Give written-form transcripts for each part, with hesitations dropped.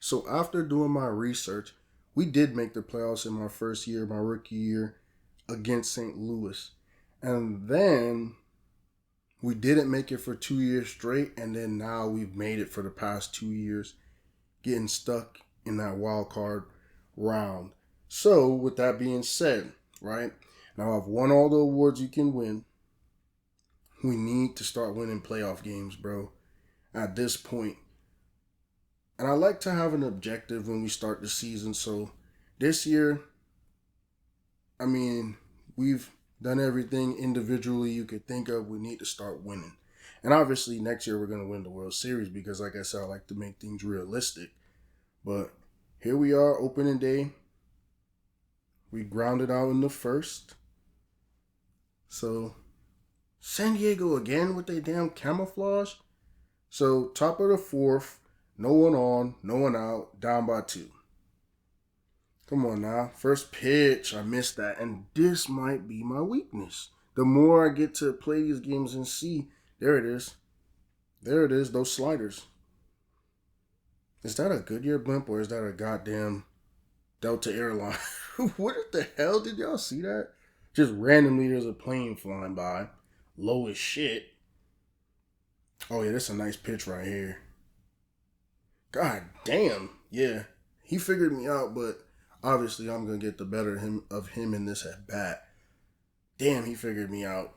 So after doing my research, we did make the playoffs in my first year, my rookie year, against St. Louis. And then we didn't make it for 2 years straight, and then now we've made it for the past 2 years, getting stuck in that wild card round. So, with that being said, right, now I've won all the awards you can win. We need to start winning playoff games, bro, at this point. And I like to have an objective when we start the season. So, this year, I mean, we've done everything individually you could think of. We need to start winning. And obviously, next year we're going to win the World Series because, like I said, I like to make things realistic. But here we are, opening day. We grounded out in the first. So, San Diego again with their damn camouflage. So, top of the fourth, no one on, no one out, down by 2. Come on now. First pitch, I missed that. And this might be my weakness. The more I get to play these games and see, there it is. There it is, those sliders. Is that a Goodyear blimp or is that a goddamn Delta airline? What the hell? Did y'all see that? Just randomly, there's a plane flying by. Low as shit. Oh, yeah, that's a nice pitch right here. God damn. Yeah, he figured me out, but obviously I'm going to get the better of him in this at bat. Damn, he figured me out.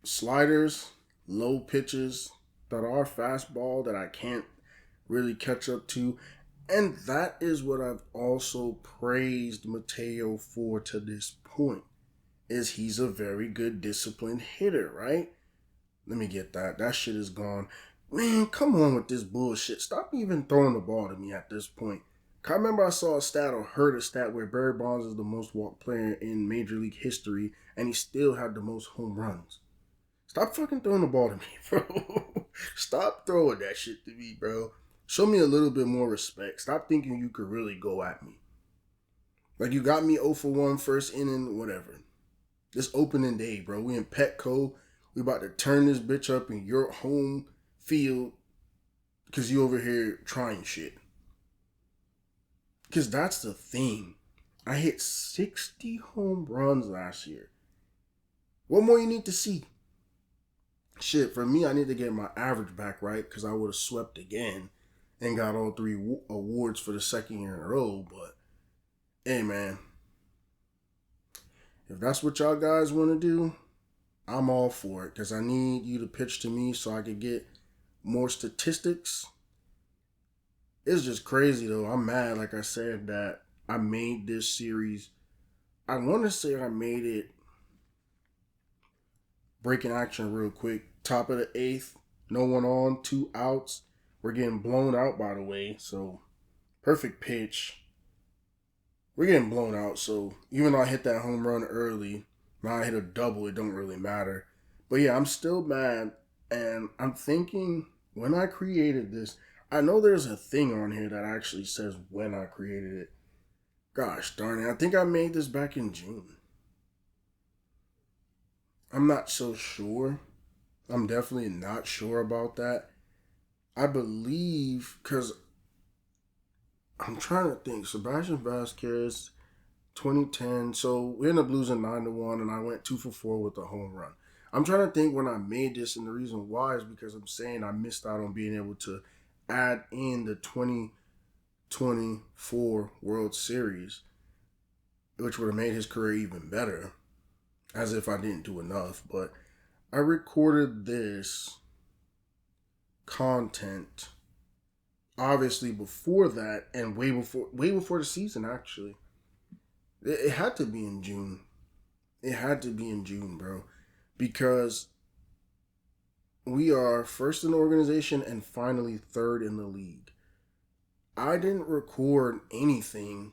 Sliders, low pitches that are fastball that I can't really catch up to. And that is what I've also praised Mateo for to this point, is he's a very good disciplined hitter, right? Let me get that. That shit is gone. Man, come on with this bullshit. Stop even throwing the ball to me at this point. I remember I saw a stat or heard a stat where Barry Bonds is the most walked player in Major League history, and he still had the most home runs. Stop fucking throwing the ball to me, bro. Stop throwing that shit to me, bro. Show me a little bit more respect. Stop thinking you could really go at me. Like, you got me 0 for 1 first inning, whatever. This opening day, bro. We in Petco. We about to turn this bitch up in your home field because you over here trying shit. Because that's the thing. I hit 60 home runs last year. What more you need to see? Shit, for me, I need to get my average back right because I would have swept again and got all 3 awards for the second year in a row. But, hey, man. If that's what y'all guys want to do, I'm all for it because I need you to pitch to me so I could get more statistics. It's just crazy, though. I'm mad, like I said, that I made this series. I want to say I made it breaking action real quick. Top of the 8th, no one on, 2 outs. We're getting blown out, by the way. So, perfect pitch. We're getting blown out. So, even though I hit that home run early, now I hit a double, it don't really matter. But yeah, I'm still mad. And I'm thinking, when I created this, I know there's a thing on here that actually says when I created it. Gosh darn it. I think I made this back in June. I'm not so sure. I'm definitely not sure about that. I believe, because I'm trying to think. Sebastian Vasquez, 2010. So we ended up losing 9-1, and I went 2 for 4 with a home run. I'm trying to think when I made this, and the reason why is because I'm saying I missed out on being able to add in the 2024 World Series, which would have made his career even better, as if I didn't do enough. But I recorded this content obviously before that and way before the season, actually. It had to be in June. It had to be in June, bro. Because we are first in the organization and finally third in the league. I didn't record anything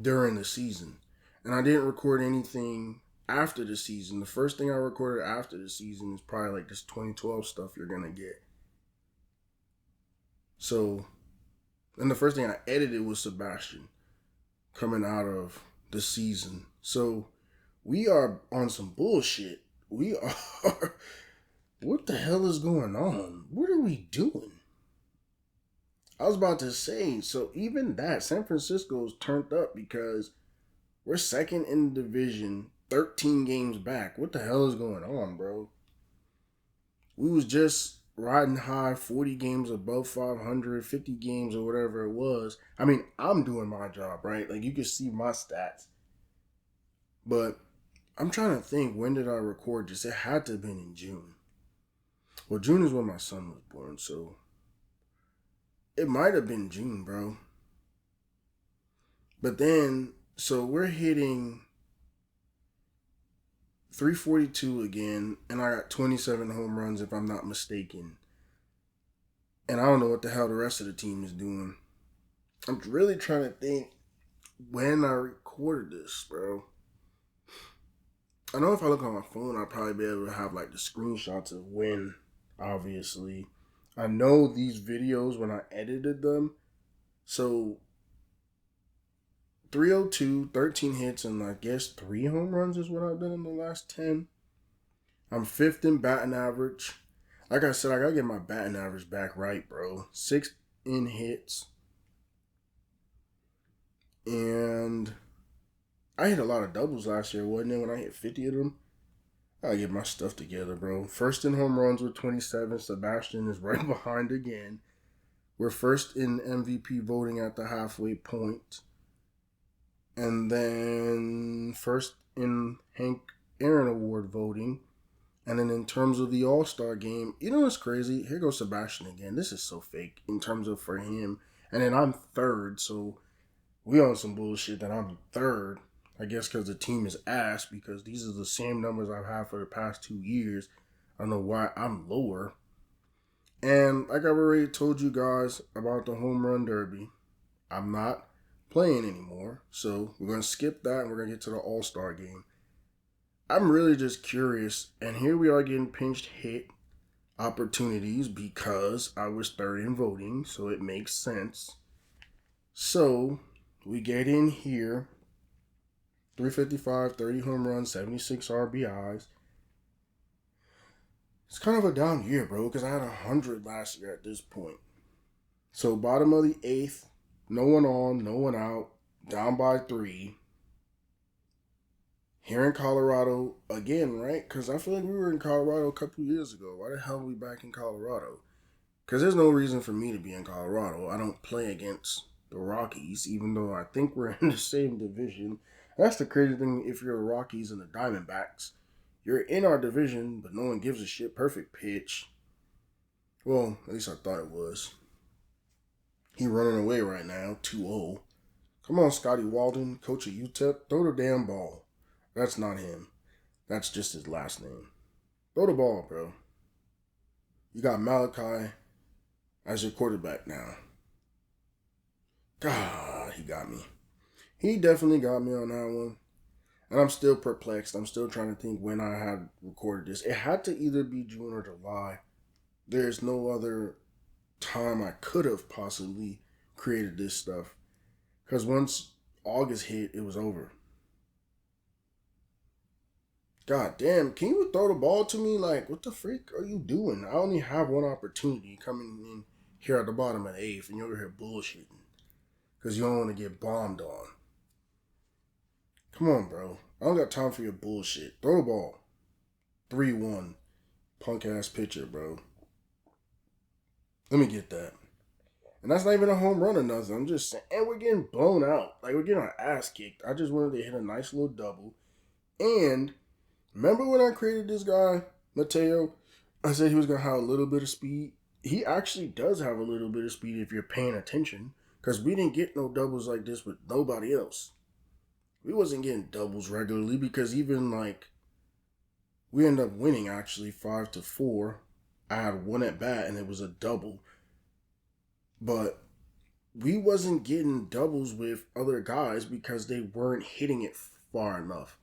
during the season. And I didn't record anything after the season. The first thing I recorded after the season is probably like this 2012 stuff you're going to get. So, and the first thing I edited was Sebastian coming out of the season. So, we are on some bullshit. We are... What the hell is going on? What are we doing? I was about to say, so even that, San Francisco's turned up because we're second in the division, 13 games back. What the hell is going on, bro? We was just riding high, 40 games above 500, 50 games or whatever it was. I mean, I'm doing my job, right? Like, you can see my stats. But I'm trying to think, when did I record this? It had to have been in June. Well, June is when my son was born, so it might have been June, bro. But then, so we're hitting 342 again, and I got 27 home runs if I'm not mistaken. And I don't know what the hell the rest of the team is doing. I'm really trying to think when I recorded this, bro. I know if I look on my phone, I'll probably be able to have like the screenshots of when, obviously. I know these videos when I edited them. So 302, 13 hits, and I guess 3 home runs is what I've done in the last 10. I'm 5th in batting average. Like I said, I gotta get my batting average back right, bro. 6th in hits. And I hit a lot of doubles last year, wasn't it? When I hit 50 of them. I gotta get my stuff together, bro. 1st in home runs with 27. Sebastian is right behind again. We're 1st in MVP voting at the halfway point. And then 1st in Hank Aaron Award voting. And then in terms of the All-Star game, you know what's crazy? Here goes Sebastian again. This is so fake in terms of for him. And then I'm 3rd, so we on some bullshit that I'm 3rd. I guess because the team is ass, because these are the same numbers I've had for the past 2 years. I don't know why I'm lower. And like I've already told you guys about the home run derby, I'm not playing anymore. So we're going to skip that and we're going to get to the All-Star game. I'm really just curious, and here we are getting pinched hit opportunities because I was 3rd in voting, so it makes sense. So we get in here, 355, 30 home runs, 76 RBIs. It's kind of a down year, bro, because I had 100 last year at this point. So bottom of the 8th, no one on, no one out, down by 3. Here in Colorado again, right? Because I feel like we were in Colorado a couple years ago. Why the hell are we back in Colorado? Because there's no reason for me to be in Colorado. I don't play against the Rockies, even though I think we're in the same division. That's the crazy thing. If you're the Rockies and the Diamondbacks, you're in our division, but no one gives a shit. Perfect pitch. Well, at least I thought it was. He running away right now, 2-0. Come on, Scotty Walden, coach of UTEP. Throw the damn ball. That's not him. That's just his last name. Throw the ball, bro. You got Malachi as your quarterback now. God, he got me. He definitely got me on that one. And I'm still perplexed. I'm still trying to think when I had recorded this. It had to either be June or July. There's no other time I could have possibly created this stuff. Because once August hit, it was over. God damn, can you throw the ball to me? Like, what the freak are you doing? I only have one opportunity coming in here at the bottom of the 8th, and you're over here bullshitting. Because you don't want to get bombed on. Come on, bro. I don't got time for your bullshit. Throw the ball. 3-1. Punk ass pitcher, bro. Let me get that. And that's not even a home run or nothing. I'm just saying. And we're getting blown out. Like, we're getting our ass kicked. I just wanted to hit a nice little double. And remember when I created this guy, Mateo? I said he was going to have a little bit of speed. He actually does have a little bit of speed if you're paying attention. Because we didn't get no doubles like this with nobody else. We wasn't getting doubles regularly because even like we ended up winning actually 5-4. I had one at bat and it was a double. But we wasn't getting doubles with other guys because they weren't hitting it far enough.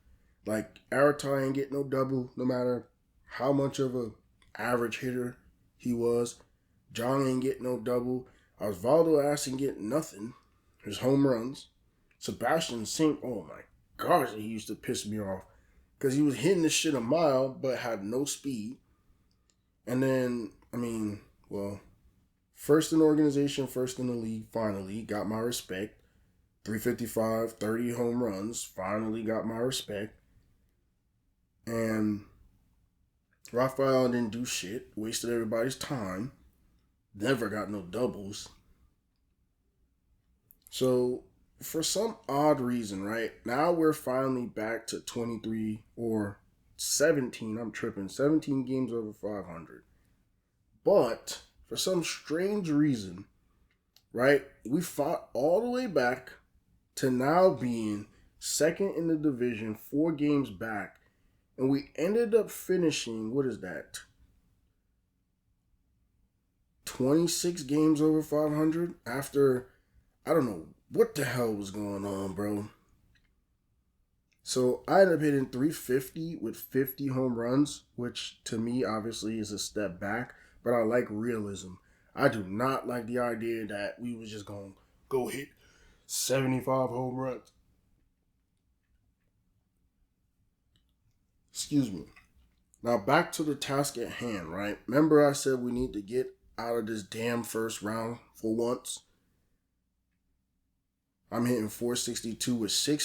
Like Aratai ain't getting no double no matter how much of a average hitter he was. John ain't getting no double. Osvaldo ass ain't getting nothing. His home runs. Sebastian Sink, oh my gosh, he used to piss me off. Because he was hitting this shit a mile, but had no speed. And then, I mean, well, First in the organization, first in the league, finally got my respect. 355, 30 home runs, finally got my respect. And Rafael didn't do shit, wasted everybody's time, never got no doubles. So, for some odd reason, right, now we're finally back to 23 or 17, I'm tripping, 17 games over 500. But, for some strange reason, right, we fought all the way back to now being second in the division, 4 games back, and we ended up finishing, what is that? 26 games over 500 after, I don't know what the hell was going on, bro. So I ended up hitting 350 with 50 home runs, which to me obviously is a step back, but I like realism. I do not like the idea that we was just going to go hit 75 home runs. Excuse me. Now back to the task at hand, right? Remember I said we need to get out of this damn first round for once? I'm hitting 462 with I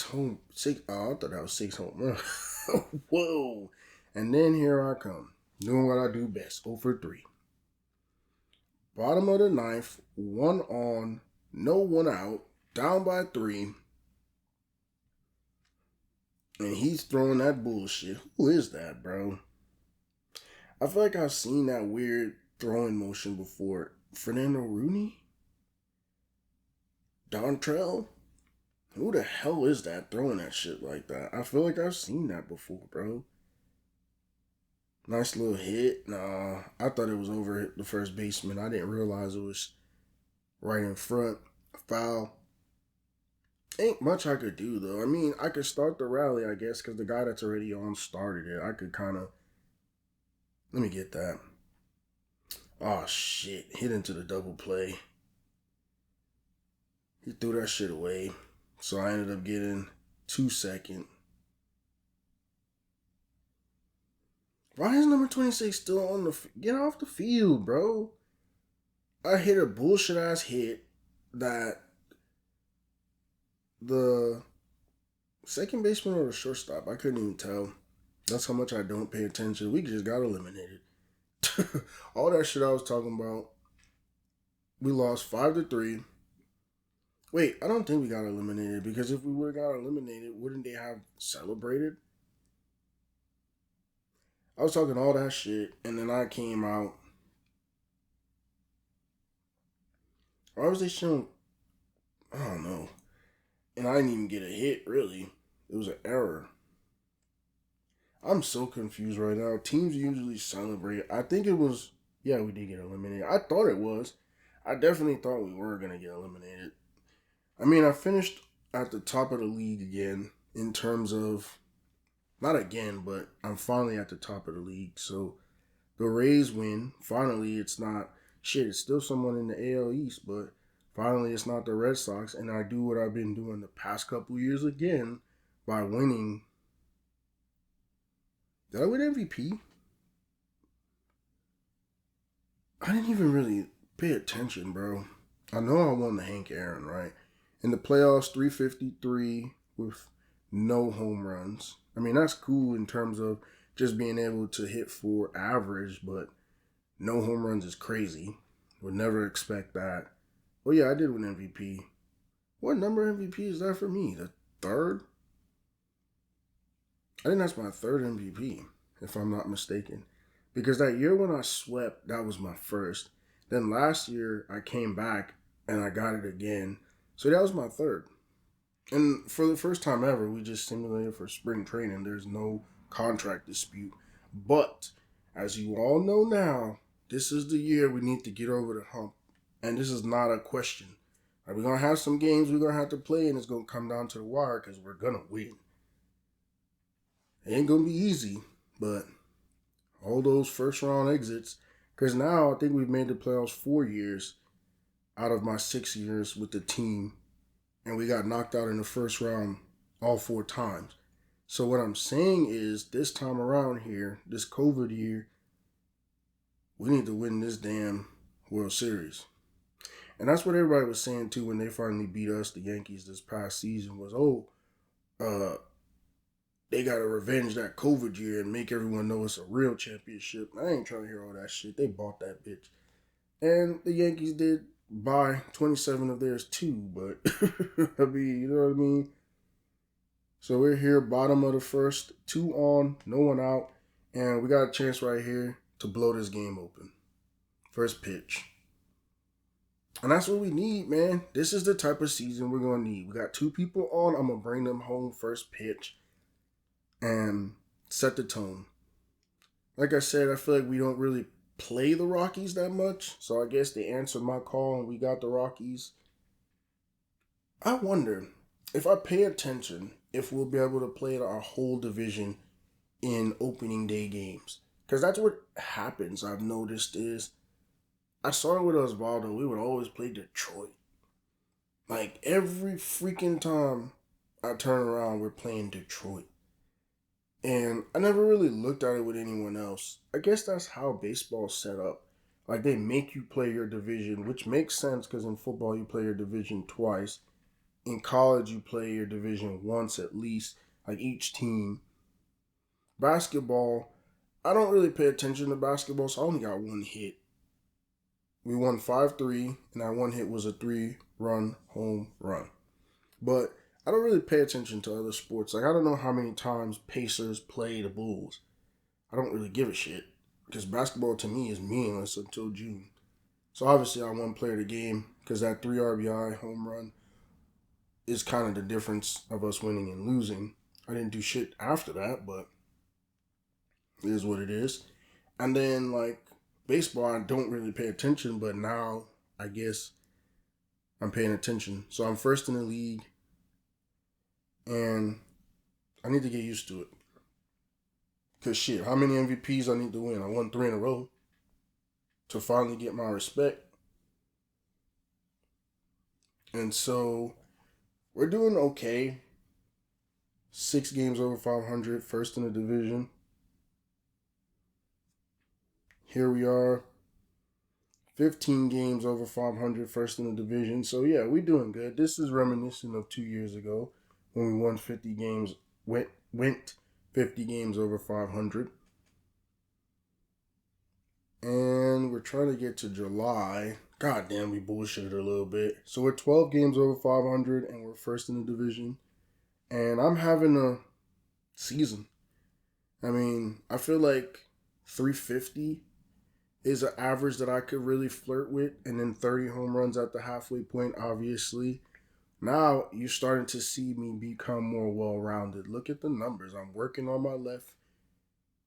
thought that was 6 home runs. Whoa. And then here I come, doing what I do best, 0 for 3. Bottom of the ninth, 1 on, no 1 out, down by 3. And he's throwing that bullshit. Who is that, bro? I feel like I've seen that weird throwing motion before. Fernando Rooney? Dontrell? Who the hell is that throwing that shit like that? I feel like I've seen that before, bro. Nice little hit. Nah, I thought it was over the first baseman. I didn't realize it was right in front. Foul. Ain't much I could do, though. I mean, I could start the rally, I guess, because the guy that's already on started it. I could kind of... Let me get that. Oh, shit. Hit into the double play. He threw that shit away. So I ended up getting 2 second. Why is number 26 still on the... Get off the field, bro. I hit a bullshit ass hit that the second baseman or the shortstop, I couldn't even tell. That's how much I don't pay attention. We just got eliminated. All that shit I was talking about. We lost 5-3. Wait, I don't think we got eliminated, because if we would have got eliminated, wouldn't they have celebrated? I was talking all that shit, and then I came out. Why was they showing? I don't know. And I didn't even get a hit, really. It was an error. I'm so confused right now. Teams usually celebrate. I think it was... Yeah, we did get eliminated. I thought it was. I definitely thought we were going to get eliminated. I mean, I finished at the top of the league again in terms of... Not again, but I'm finally at the top of the league. So, the Rays win. Finally, it's not... Shit, it's still someone in the AL East, but finally it's not the Red Sox. And I do what I've been doing the past couple years again by winning... Did I win MVP? I didn't even really pay attention, bro. I know I won the Hank Aaron, right? In the playoffs, 353 with no home runs. I mean, that's cool in terms of just being able to hit for average, but no home runs is crazy. Would never expect that. Oh yeah, I did win MVP. What number MVP is that for me? The third? I think that's my third MVP, if I'm not mistaken. Because that year when I swept, that was my first. Then last year, I came back and I got it again. So that was my third. And for the first time ever, we just simulated for spring training. There's no contract dispute. But, as you all know now, this is the year we need to get over the hump. And this is not a question. We're going to have some games we're going to have to play, and it's going to come down to the wire because we're going to win. It ain't going to be easy, but all those first round exits, because now I think we've made the playoffs 4 years out of my 6 years with the team, and we got knocked out in the first round all 4 times. So what I'm saying is, this time around here, this COVID year, we need to win this damn World Series. And that's what everybody was saying too when they finally beat us, the Yankees, this past season was, uh, they got to revenge that COVID year and make everyone know it's a real championship. I ain't trying to hear all that shit. They bought that bitch. And the Yankees did buy 27 of theirs too, but I mean, you know what I mean? So we're here, bottom of the first, 2 on, no one out, and we got a chance right here to blow this game open. First pitch. And that's what we need, man. This is the type of season we're going to need. We got 2 people on. I'm going to bring them home first pitch and set the tone. Like I said, I feel like we don't really play the Rockies that much. So I guess they answered my call and we got the Rockies. I wonder if I pay attention if we'll be able to play our whole division in opening day games. Because that's what happens, I've noticed, is I saw it with Osvaldo. We would always play Detroit. Like, every freaking time I turn around, we're playing Detroit. And I never really looked at it with anyone else. I guess that's how baseball's set up. Like, they make you play your division, which makes sense because in football you play your division twice. In college you play your division once at least, like each team. Basketball, I don't really pay attention to basketball, so I only got 1 hit. We won 5-3, and that 1 hit was a 3-run home run. But I don't really pay attention to other sports. Like, I don't know how many times Pacers play the Bulls. I don't really give a shit. Because basketball to me is meaningless until June. So obviously I won player of the game because that 3 RBI home run is kind of the difference of us winning and losing. I didn't do shit after that, but it is what it is. And then, like, baseball, I don't really pay attention, but now I guess I'm paying attention. So I'm first in the league, and I need to get used to it. Because shit, how many MVPs I need to win? I won 3 in a row to finally get my respect. And so we're doing okay. 6 games over 500, first in the division. Here we are, 15 games over 500, first in the division. So yeah, we're doing good. This is reminiscent of 2 years ago when we won 50 games, went 50 games over 500. And we're trying to get to July. God damn, we bullshitted a little bit. So we're 12 games over 500 and we're first in the division. And I'm having a season. I mean, I feel like 350 is an average that I could really flirt with. And then 30 home runs at the halfway point, obviously. Now you're starting to see me become more well-rounded. Look at the numbers. I'm working on my left.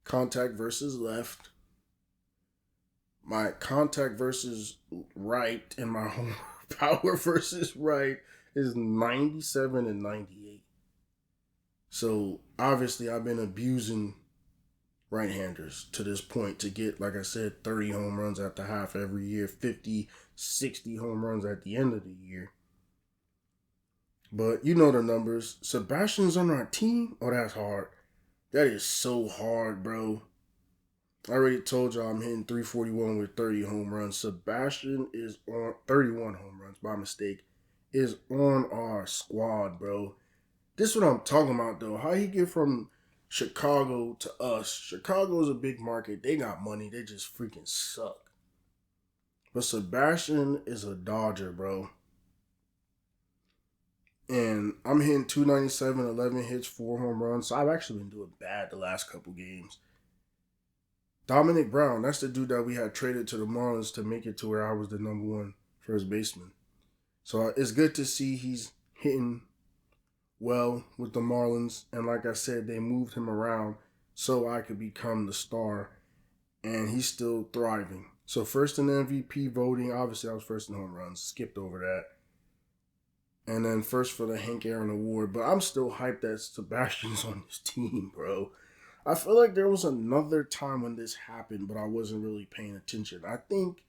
Contact versus left. My contact versus right and my home power versus right is 97 and 98. So obviously I've been abusing right-handers to this point to get, like I said, 30 home runs at the half every year, 50, 60 home runs at the end of the year. But you know the numbers. Sebastian's on our team? Oh, that's hard. That is so hard, bro. I already told y'all I'm hitting 341 with 30 home runs. Sebastian is on 31 home runs, by mistake, is on our squad, bro. This is what I'm talking about, though. How he get from Chicago to us. Chicago's a big market. They got money. They just freaking suck. But Sebastian is a Dodger, bro. And I'm hitting 297, 11 hits, 4 home runs. So I've actually been doing bad the last couple games. Dominic Brown, that's the dude that we had traded to the Marlins to make it to where I was the number 1 first baseman. So it's good to see he's hitting well with the Marlins. And like I said, they moved him around so I could become the star. And he's still thriving. So first in the MVP voting, obviously I was first in home runs. Skipped over that. And then first for the Hank Aaron Award. But I'm still hyped that Sebastian's on this team, bro. I feel like there was another time when this happened, but I wasn't really paying attention. I think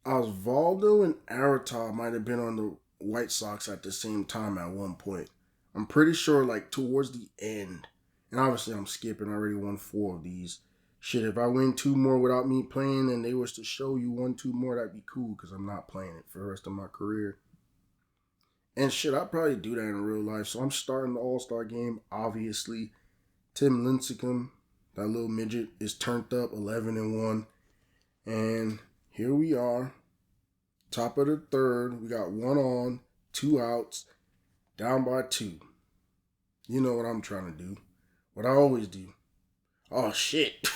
Osvaldo and Arata might have been on the White Sox at the same time at one point. I'm pretty sure, like, towards the end. And obviously I'm skipping. I already won 4 of these. Shit, if I win 2 more without me playing and they was to show you 1, 2 more, that'd be cool because I'm not playing it for the rest of my career. And shit, I'd probably do that in real life. So I'm starting the All-Star game, obviously. Tim Lincecum, that little midget, is turned up 11-1. And here we are. Top of the third. We got 1 on, 2 outs, down by 2. You know what I'm trying to do. What I always do. Oh, shit.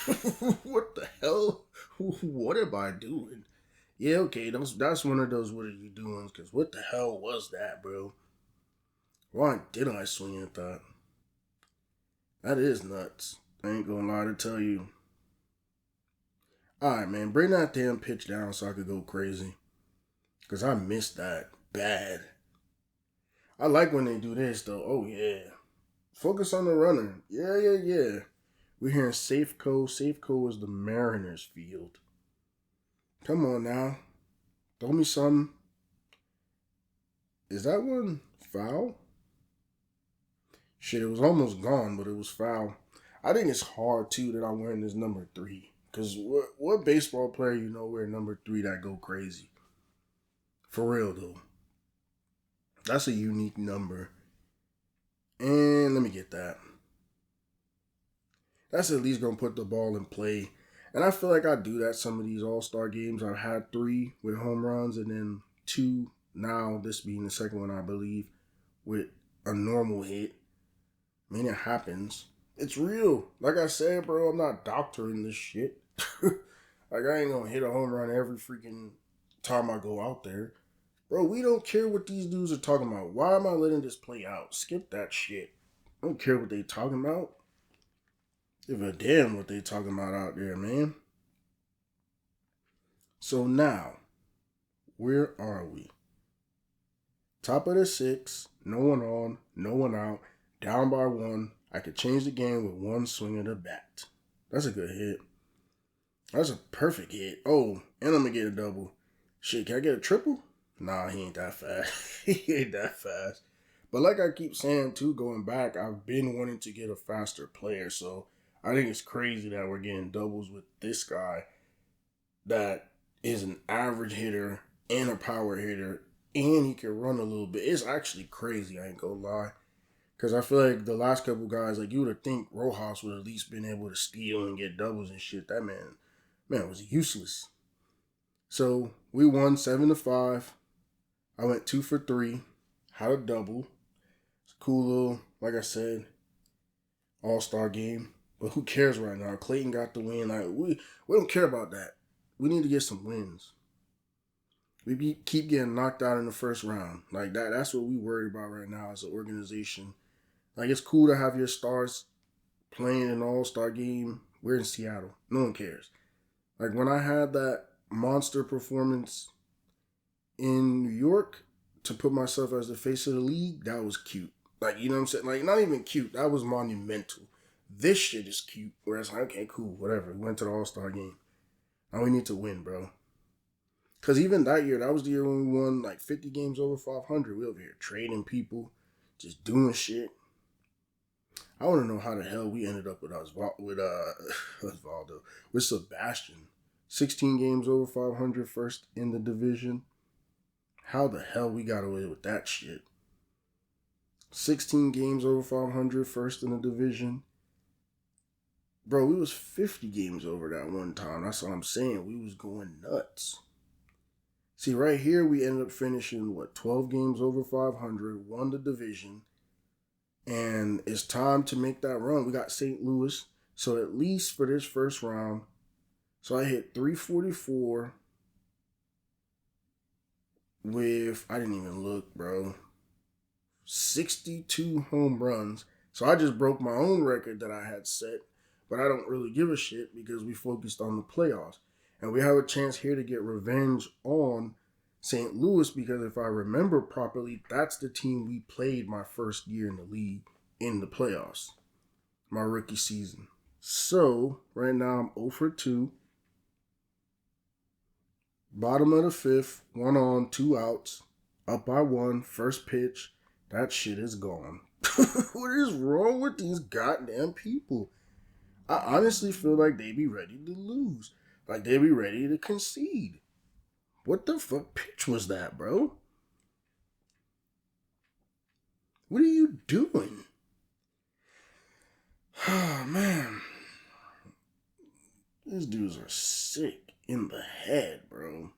What the hell? What am I doing? Yeah, okay, that's one of those what are you doing? Because what the hell was that, bro? Why didn't I swing at that? That is nuts. I ain't gonna lie to tell you. Alright, man, bring that damn pitch down so I could go crazy. Because I missed that bad. I like when they do this, though. Oh, yeah. Focus on the runner. Yeah. We're hearing Safeco. Safeco is the Mariners field. Come on now. Throw me some. Is that one foul? Shit, it was almost gone, but it was foul. I think it's hard, too, that I'm wearing this number 3. Because what baseball player you know wear number 3 that go crazy? For real, though. That's a unique number. And let me get that. That's at least going to put the ball in play. And I feel like I do that some of these All-Star games. I've had 3 with home runs and then 2, now this being the second one, I believe, with a normal hit. I mean, it happens. It's real. Like I said, bro, I'm not doctoring this shit. Like, I ain't going to hit a home run every freaking time I go out there. Bro, we don't care what these dudes are talking about. Why am I letting this play out? Skip that shit. I don't care what they talking about. Give a damn what they talking about out there, man. So now, where are we? Top of the 6, no one on, no one out, down by 1. I could change the game with 1 swing of the bat. That's a good hit. That's a perfect hit. Oh, and I'm going to get a double. Shit, can I get a triple? Nah, he ain't that fast. He ain't that fast. But like I keep saying, too, going back, I've been wanting to get a faster player. So I think it's crazy that we're getting doubles with this guy that is an average hitter and a power hitter, and he can run a little bit. It's actually crazy, I ain't gonna lie. Because I feel like the last couple guys, like you would think Rojas would at least been able to steal and get doubles and shit. That man was useless. So we won 7-5. I went 2 for 3. Had a double. It's a cool little, like I said, all-star game. But who cares right now? Clayton got the win. Like we don't care about that. We need to get some wins. We keep getting knocked out in the first round. Like that's what we worried about right now as an organization. Like, it's cool to have your stars playing an all-star game. We're in Seattle. No one cares. Like, when I had that monster performance in New York to put myself as the face of the league, that was cute. Like, you know what I'm saying? Like, not even cute. That was monumental. This shit is cute. Where it's like, okay, cool, whatever. We went to the all-star game. Now we need to win, bro. Because even that year, that was the year when we won, like, 50 games over 500. We over here trading people, just doing shit. I want to know how the hell we ended up with Osvaldo, with Sebastian. 16 games over 500, first in the division. How the hell we got away with that shit? 16 games over 500, first in the division. Bro, we was 50 games over that one time. That's what I'm saying. We was going nuts. See, right here, we ended up finishing, 12 games over 500, won the division. And it's time to make that run. We got St. Louis. So at least for this first round. So I hit 344 with, I didn't even look, bro, 62 home runs. So I just broke my own record that I had set. But I don't really give a shit because we focused on the playoffs. And we have a chance here to get revenge on St. Louis because if I remember properly, that's the team we played my first year in the league in the playoffs, my rookie season. So, right now I'm 0 for 2. Bottom of the 5th, 1 on, 2 outs, up by 1, first pitch. That shit is gone. What is wrong with these goddamn people? I honestly feel like they be ready to lose. Like they be ready to concede. What the fuck pitch was that, bro? What are you doing? Oh man. These dudes are sick in the head, bro.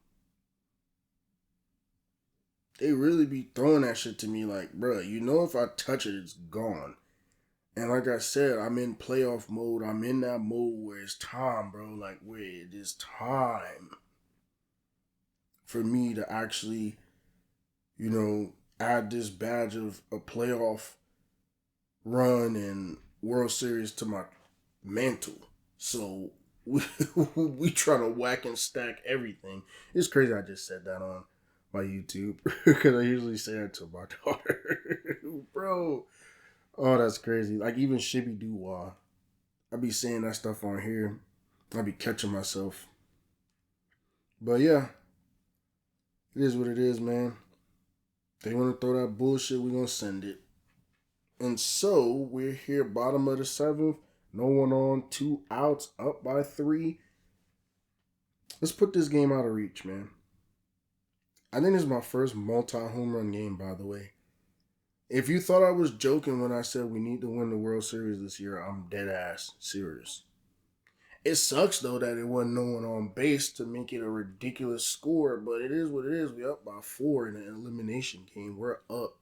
They really be throwing that shit to me like, bro, you know if I touch it, it's gone. And like I said, I'm in playoff mode. I'm in that mode where it's time, bro. Like, where it is time for me to actually, add this badge of a playoff run and World Series to my mantle. So we trying to whack and stack everything. It's crazy I just said that on my YouTube because I usually say that to my daughter. Bro, oh, that's crazy. Like even Shibby Doo Wah. I be saying that stuff on here. I be catching myself. But yeah, it is what it is, man. They want to throw that bullshit, we gonna send it. And so we're here, bottom of the seventh. No one on, 2 outs, up by 3. Let's put this game out of reach, man. I think this is my first multi-home run game, by the way. If you thought I was joking when I said we need to win the World Series this year, I'm dead ass serious. It sucks, though, that it wasn't no one on base to make it a ridiculous score, but it is what it is. We up by 4 in an elimination game. We're up.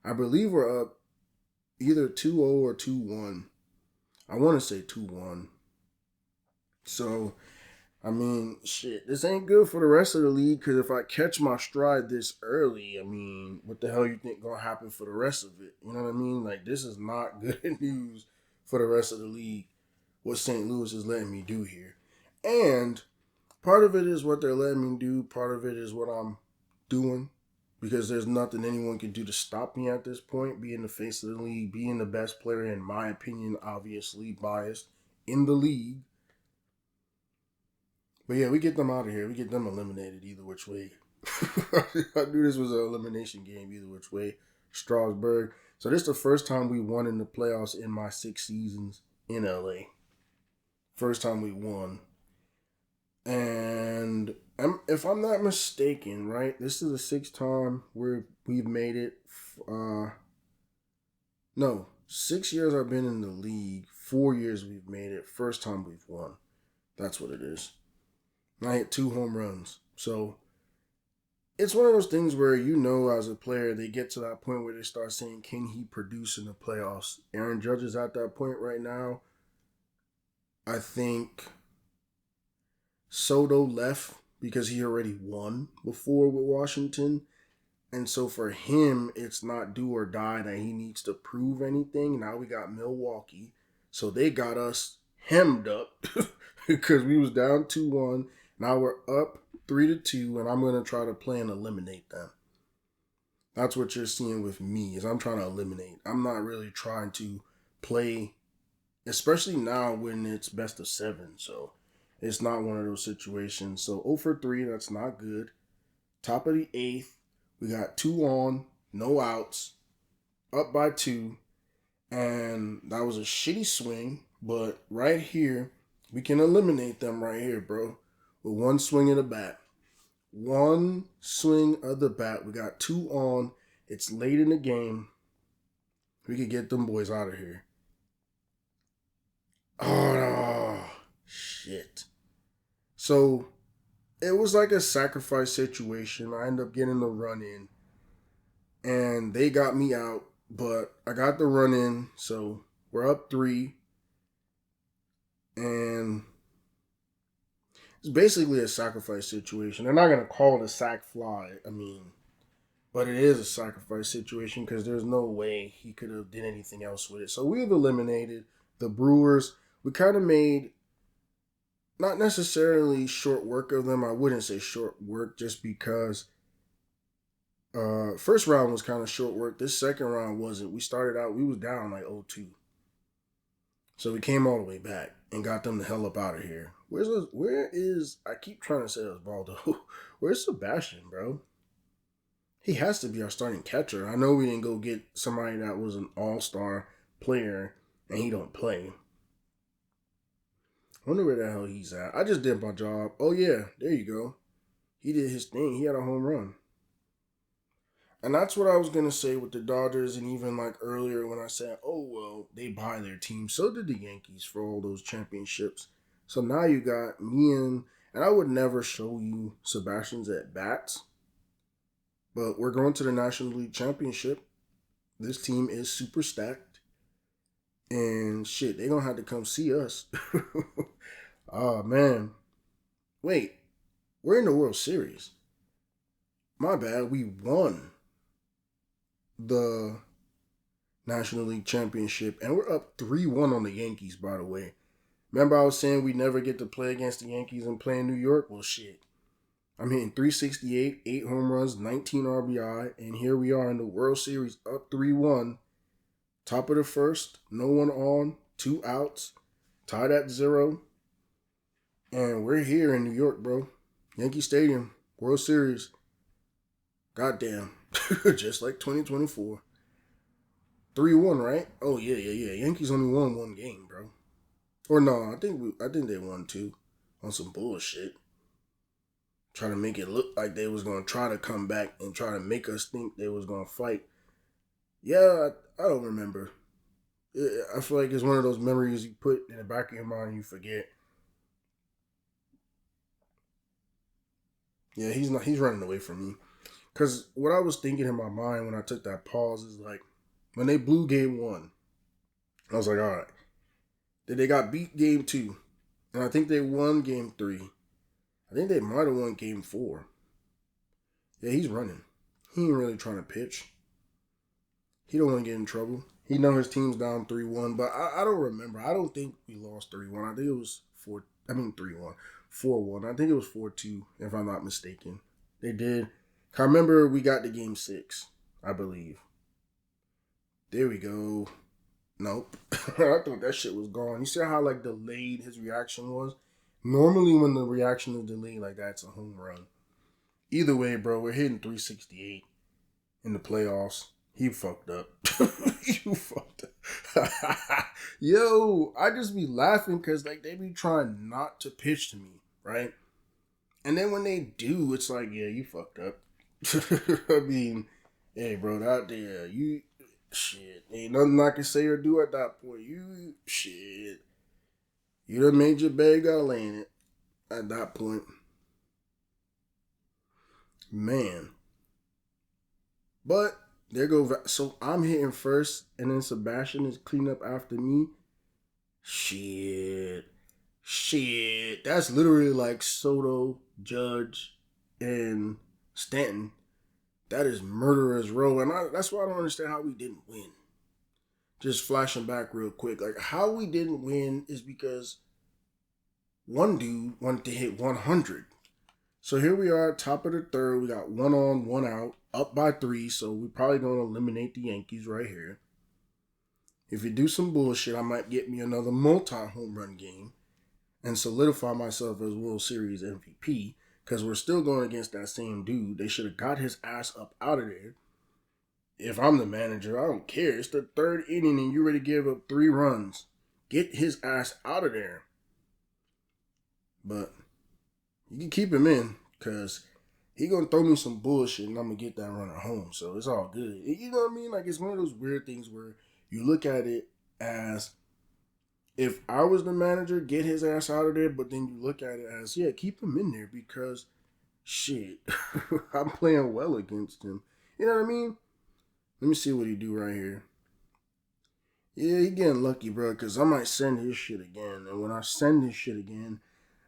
I believe we're up either 2-0 or 2-1. I want to say 2-1. So, I mean, shit, this ain't good for the rest of the league because if I catch my stride this early, I mean, what the hell you think gonna happen for the rest of it? You know what I mean? Like, this is not good news for the rest of the league, what St. Louis is letting me do here. And part of it is what they're letting me do. Part of it is what I'm doing because there's nothing anyone can do to stop me at this point, being the face of the league, being the best player, in my opinion, obviously biased, in the league. But yeah, we get them out of here. We get them eliminated either which way. I knew this was an elimination game either which way. Strasburg. So this is the first time we won in the playoffs in my 6 seasons in LA. First time we won. And if I'm not mistaken, right, this is the 6th time we've made it. No, 6 years I've been in the league. 4 years we've made it. First time we've won. That's what it is. I hit 2 home runs. So it's one of those things where as a player, they get to that point where they start saying, can he produce in the playoffs? Aaron Judge is at that point right now. I think Soto left because he already won before with Washington. And so for him, it's not do or die that he needs to prove anything. Now we got Milwaukee. So they got us hemmed up because we was down 2-1. Now we're up 3-2, and I'm going to try to play and eliminate them. That's what you're seeing with me, is I'm trying to eliminate. I'm not really trying to play, especially now when it's best of 7. So it's not one of those situations. So 0 for 3, that's not good. Top of the 8th, we got 2 on, no outs, up by 2. And that was a shitty swing, but right here, we can eliminate them right here, bro. With 1 swing of the bat. 1 swing of the bat. We got 2 on. It's late in the game. We could get them boys out of here. Oh, shit. So, it was like a sacrifice situation. I ended up getting the run in. And they got me out. But I got the run in. So, we're up 3. And it's basically a sacrifice situation. They're not going to call it a sac fly. But it is a sacrifice situation because there's no way he could have did anything else with it. So we've eliminated the Brewers. We kind of made not necessarily short work of them. I wouldn't say short work just because first round was kind of short work. This second round wasn't. We started out, we was down like 0-2. So we came all the way back and got them the hell up out of here. Where is, I keep trying to say Osvaldo. Where's Sebastian, bro? He has to be our starting catcher. I know we didn't go get somebody that was an all-star player and he don't play. Wonder where the hell he's at. I just did my job. Oh yeah, there you go. He did his thing. He had a home run. And that's what I was gonna say with the Dodgers, and even like earlier when I said, "Oh well, they buy their team." So did the Yankees for all those championships. So now you got me and I would never show you Sebastian's at bats, but we're going to the National League Championship. This team is super stacked, and shit, they gonna have to come see us. Oh man, wait, we're in the World Series. My bad, we won the National League Championship, and we're up 3-1 on the Yankees, by the way. Remember I was saying we never get to play against the Yankees and play in New York? Well, shit. I'm hitting 368, 8 home runs, 19 RBI, and here we are in the World Series up 3-1. Top of the first, no one on, 2 outs, tied at 0. And we're here in New York, bro. Yankee Stadium, World Series. Goddamn. Just like 2024. 3-1, right? Oh yeah. Yankees only won 1 game, bro. Or no, I think they won 2 on some bullshit. Trying to make it look like they was gonna try to come back and try to make us think they was gonna fight. Yeah, I don't remember. I feel like it's one of those memories you put in the back of your mind and you forget. Yeah, he's running away from me. Cause what I was thinking in my mind when I took that pause is like, when they blew game 1, I was like, all right. Then they got beat game 2. And I think they won game 3. I think they might have won game 4. Yeah, he's running. He ain't really trying to pitch. He don't want to get in trouble. He know his team's down 3-1, but I don't remember. I don't think we lost 3-1. I think it was 3-1. 4-1. I think it was 4-2, if I'm not mistaken. They did. I remember we got to game 6, I believe. There we go. Nope. I thought that shit was gone. You see how like delayed his reaction was? Normally when the reaction is delayed like that, it's a home run. Either way, bro, we're hitting 368 in the playoffs. He fucked up. You fucked up. Yo, I just be laughing because like they be trying not to pitch to me, right? And then when they do, it's like, yeah, you fucked up. I mean, hey, bro, that there, you shit, ain't nothing I can say or do at that point. You shit, you done made your bed, gotta lay in it. At that point, man. But there go. So I'm hitting first, and then Sebastian is cleaning up after me. Shit. That's literally like Soto, Judge, and Stanton. That is murderer's row, and that's why I don't understand how we didn't win. Just flashing back real quick, like how we didn't win is because one dude wanted to hit 100. So here we are, top of the third. We got 1 on, 1 out, up by 3. So we're probably going to eliminate the Yankees right here. If you do some bullshit, I might get me another multi-home run game and solidify myself as World Series MVP because we're still going against that same dude. They should have got his ass up out of there. If I'm the manager, I don't care. It's the 3rd inning and you ready to give up 3 runs. Get his ass out of there. But you can keep him in because he going to throw me some bullshit and I'm going to get that runner home. So it's all good. You know what I mean? Like it's one of those weird things where you look at it as if I was the manager, get his ass out of there. But then you look at it as, yeah, keep him in there because shit, I'm playing well against him. You know what I mean? Let me see what he do right here. Yeah, he getting lucky, bro, because I might send his shit again. And when I send his shit again,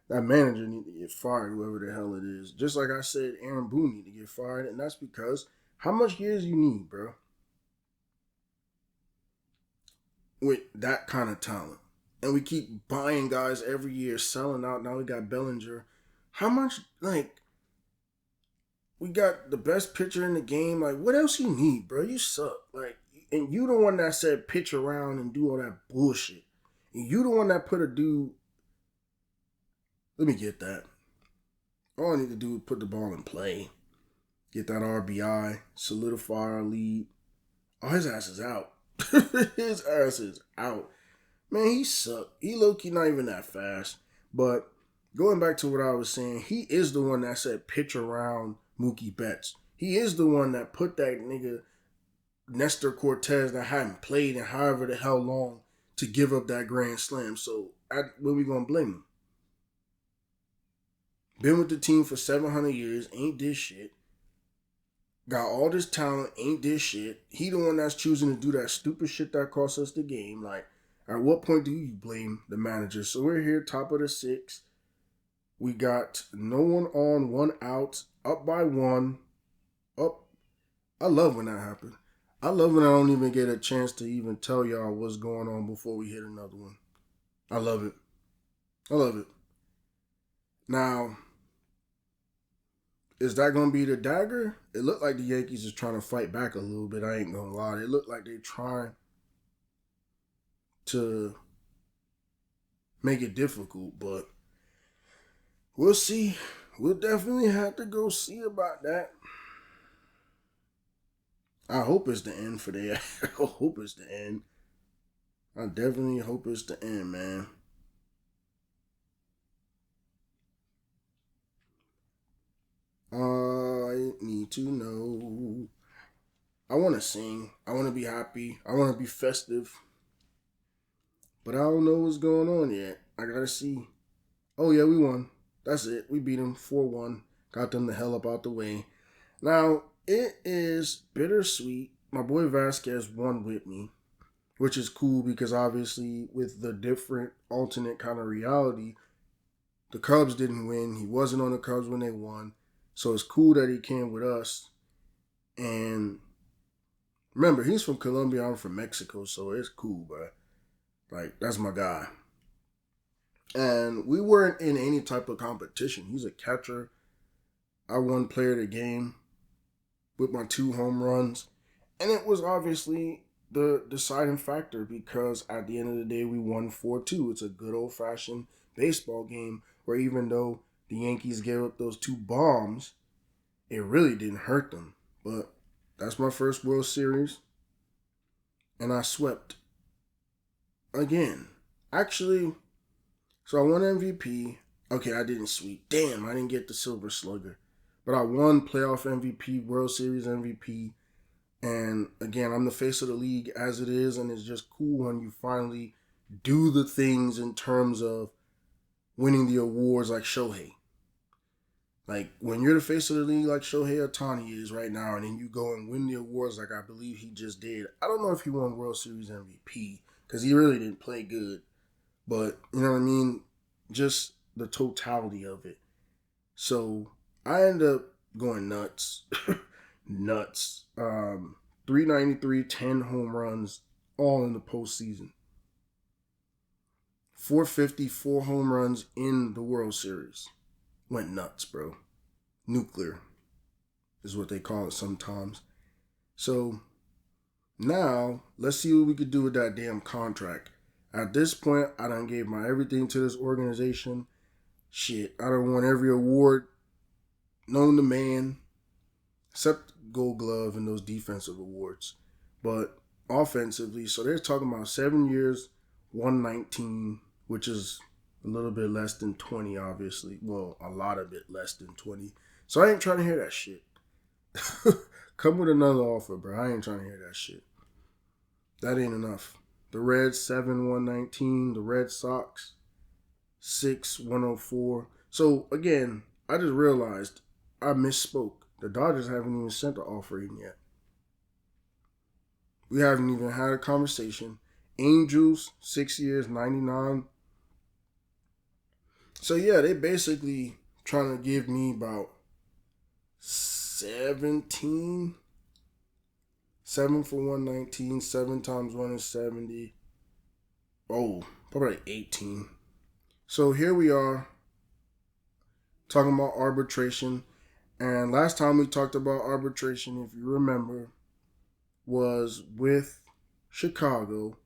that manager need to get fired, whoever the hell it is. Just like I said, Aaron Boone need to get fired. And that's because how much years you need, bro? With that kind of talent. And we keep buying guys every year, selling out. Now we got Bellinger. How much, like, we got the best pitcher in the game. Like, what else you need, bro? You suck. Like, and you the one that said pitch around and do all that bullshit. And you the one that put a dude. Let me get that. All I need to do is put the ball in play. Get that RBI. Solidify our lead. Oh, his ass is out. His ass is out. Man, he sucked. He low-key not even that fast. But going back to what I was saying, he is the one that said pitch around Mookie Betts. He is the one that put that nigga Nestor Cortez that hadn't played in however the hell long to give up that grand slam. So where we gonna blame him? Been with the team for 700 years, ain't this shit. Got all this talent, ain't this shit. He the one that's choosing to do that stupid shit that cost us the game. Like, at what point do you blame the manager? So we're here, top of the sixth. We got no one on, one out, up by one. Up. I love when that happens. I love when I don't even get a chance to even tell y'all what's going on before we hit another one. I love it. I love it. Now, is that going to be the dagger? It looked like the Yankees is trying to fight back a little bit. I ain't going to lie. It looked like they're trying to make it difficult, but we'll see. We'll definitely have to go see about that. I hope it's the end for that. I hope it's the end. I definitely hope it's the end, man. I need to know. I want to sing. I want to be happy. I want to be festive. But I don't know what's going on yet. I got to see. Oh, yeah, we won. That's it. We beat them 4-1. Got them the hell up out the way. Now, it is bittersweet. My boy Vasquez won with me, which is cool because obviously with the different alternate kind of reality, the Cubs didn't win. He wasn't on the Cubs when they won. So it's cool that he came with us. And remember, he's from Colombia. I'm from Mexico. So it's cool, bro. Like, that's my guy. And we weren't in any type of competition. He's a catcher. I won player of the game with my 2 home runs. And it was obviously the deciding factor because at the end of the day, we won 4-2. It's a good old-fashioned baseball game where even though the Yankees gave up those 2 bombs, it really didn't hurt them. But that's my first World Series. And I swept. Again. Actually, so I won MVP. Okay, I didn't sweep. Damn, I didn't get the Silver Slugger. But I won playoff MVP, World Series MVP. And again, I'm the face of the league as it is. And it's just cool when you finally do the things in terms of winning the awards like Shohei. Like, when you're the face of the league like Shohei Ohtani is right now, and then you go and win the awards like I believe he just did. I don't know if he won World Series MVP, because he really didn't play good. But, you know what I mean? Just the totality of it. So, I end up going nuts. Nuts. 393, 10 home runs, all in the postseason. 450, 4 home runs in the World Series. Went nuts, bro. Nuclear is what they call it sometimes. So now let's see what we could do with that damn contract. At this point, I done gave my everything to this organization. Shit, I done won every award known to man, except Gold Glove and those defensive awards. But offensively, so they're talking about 7 years, 119, which is a little bit less than 20, obviously. Well, a lot of it less than 20. So I ain't trying to hear that shit. Come with another offer, bro. I ain't trying to hear that shit. That ain't enough. The Reds, 7, 119. The Red Sox, 6, 104. So, again, I just realized I misspoke. The Dodgers haven't even sent the offer in yet. We haven't even had a conversation. Angels, 6 years, 99. So, yeah, they basically trying to give me about 17. 7 for 119. 7 times 1 is 70. Oh, probably like 18. So, here we are talking about arbitration. And last time we talked about arbitration, if you remember, was with Chicago.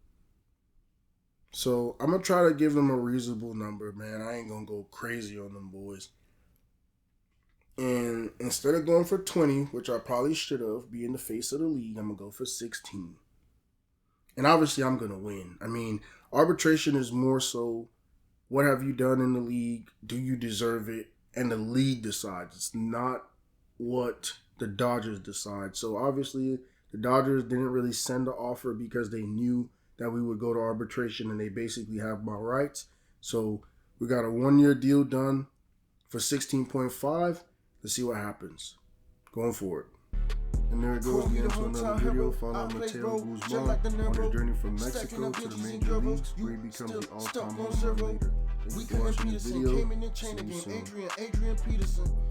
So I'm going to try to give them a reasonable number, man. I ain't going to go crazy on them boys. And instead of going for 20, which I probably should have, being the face of the league, I'm going to go for 16. And obviously I'm going to win. I mean, arbitration is more so what have you done in the league? Do you deserve it? And the league decides. It's not what the Dodgers decide. So obviously, the Dodgers didn't really send the offer because they knew that we would go to arbitration, and they basically have my rights. So we got a 1-year deal done for 16.5. Let's see what happens going forward. And there it goes again to another video. Follow Mateo Guzman on his journey from Mexico to the major leagues, where he becomes the all-time home run leader. Thank you for watching this video. See you soon.